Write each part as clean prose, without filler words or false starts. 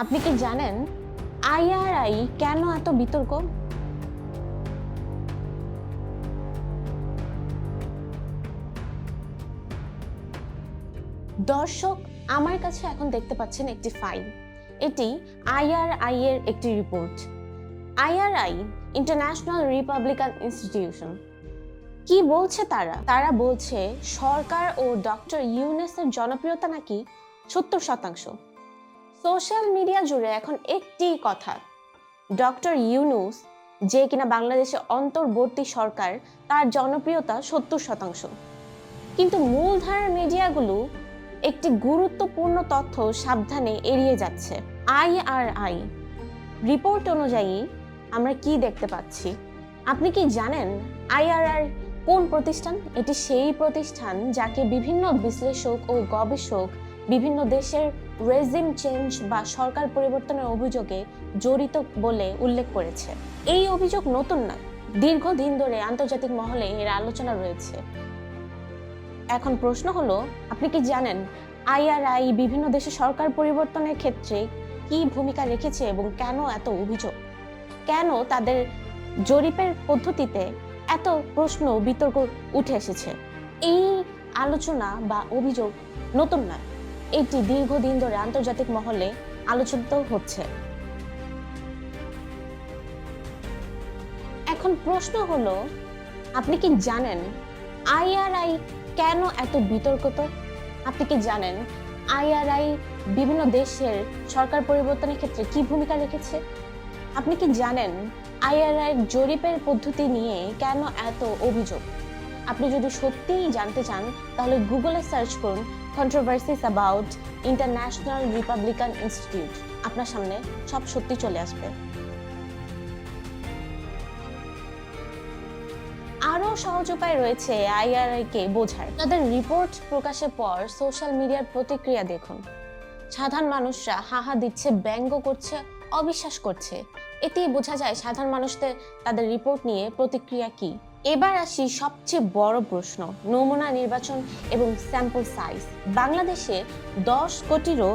আপনি কি জানেন আইআরআই কেন এত বিতর্ক? দর্শক, আমার কাছে এখন দেখতে পাচ্ছেন একটি ফাইল। এটি আইআরআই এর একটি report. IRI international Republican institution. কি বলছে তারা বলছে সরকার ও ডক্টর ইউনূসের জনপ্রিয়তা নাকি 70%। সোশ্যাল মিডিয়া জুড়ে এখন একটি কথা, ডক্টর ইউনূস যে কিনা বাংলাদেশে অন্তর্বর্তী সরকার, তার জনপ্রিয়তা 70%। কিন্তু মূলধারার মিডিয়াগুলো একটি গুরুত্বপূর্ণ তথ্য সাবধানে এড়িয়ে যাচ্ছে। আইআরআই রিপোর্ট অনুযায়ী আমরা কি দেখতে পাচ্ছি? আপনি কি জানেন আইআরআই কোন প্রতিষ্ঠান? এটি সেই প্রতিষ্ঠান যাকে বিভিন্ন বিশ্লেষক ও গবেষক বিভিন্ন দেশের রেজিম চেঞ্জ বা সরকার পরিবর্তনের অভিযোগে জড়িত বলে উল্লেখ করেছে। এই অভিযোগ নতুন নয়, দীর্ঘদিন ধরে আন্তর্জাতিক মহলে এর আলোচনা রয়েছে। এখন প্রশ্ন হলো, আপনি কি জানেন আইআরআই বিভিন্ন দেশে সরকার পরিবর্তনের ক্ষেত্রে কি ভূমিকা রেখেছে এবং কেন এত অভিযোগ? কেন তাদের জরিপের পদ্ধতিতে এত প্রশ্ন বিতর্ক উঠে এসেছে? এই আলোচনা বা অভিযোগ নতুন নয়, এটি দীর্ঘদিন ধরে আন্তর্জাতিক মহলে আলোচিত হচ্ছে। এখন প্রশ্ন হলো, আপনি কি জানেন আইআরআই কেন এত বিতর্কিত? আপনি কি জানেন আইআরআই বিভিন্ন দেশের সরকার পরিবর্তনের ক্ষেত্রে কি ভূমিকা রেখেছে? আপনি কি জানেন আইআরআই জরিপের পদ্ধতি নিয়ে কেন এত অভিযোগ? আপনি যদি সত্যিই জানতে চান তাহলে গুগলে সার্চ করুন controversies about international Republican institute. আপনার সামনে সব সত্যি চলে আসবে। আরও সহজ উপায় রয়েছে আইআরআই কে বোঝার। তাদের রিপোর্ট প্রকাশের পর সোশ্যাল মিডিয়ার প্রতিক্রিয়া দেখুন। সাধারণ মানুষরা হাহা দিচ্ছে, ব্যঙ্গ করছে, অবিশ্বাস করছে। এতেই বোঝা যায় সাধারণ মানুষদের তাদের রিপোর্ট নিয়ে প্রতিক্রিয়া কি। এবার আসি সবচেয়ে বড় প্রশ্ন, নমুনা নির্বাচন এবং স্যাম্পল সাইজ। বাংলাদেশে 10 কোটিরও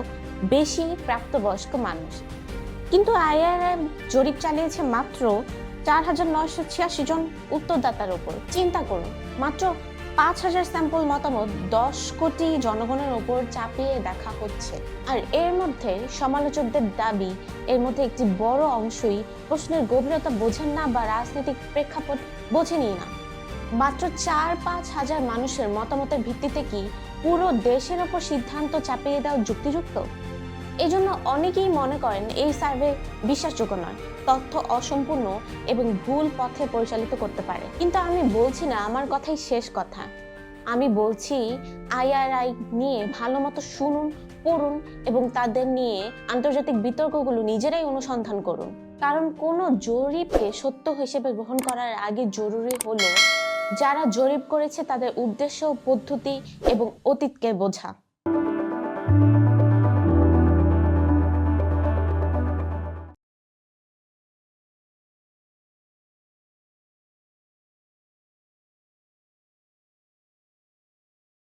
বেশি প্রাপ্তবয়স্ক মানুষ, কিন্তু আইআরআই জরিপ চালিয়েছে মাত্র 4,986 জন উত্তরদাতার উপর। চিন্তা করুন, মাত্র 5,000 স্যাম্পল মতামত 10 কোটি জনগণের উপর চাপিয়ে দেখা হচ্ছে। আর এর মধ্যে সমালোচকদের দাবি, এর মধ্যে একটি বড় অংশই প্রশ্নের গভীরতা বোঝেন না বা রাজনৈতিক প্রেক্ষাপট বোঝেনই না। মাত্র 4-5 হাজার মানুষের মতামতের ভিত্তিতে কি পুরো দেশের ওপর সিদ্ধান্ত চাপিয়ে দেওয়া যুক্তিযুক্ত? এজন্য অনেকেই মনে করেন এই সার্ভে বিশ্বাসযোগ্য নয়, তথ্য অসম্পূর্ণ এবং ভুল পথে পরিচালিত করতে পারে। কিন্তু আমি বলছি না আমার কথাই শেষ কথা। আমি বলছি আইআরআই নিয়ে ভালো মতো শুনুন, পড়ুন এবং তাদের নিয়ে আন্তর্জাতিক বিতর্কগুলো নিজেরাই অনুসন্ধান করুন। কারণ কোনো জরিপকে সত্য হিসেবে গ্রহণ করার আগে জরুরি হলো যারা জরিপ করেছে তাদের উদ্দেশ্য, পদ্ধতি এবং অতীতকে বোঝা।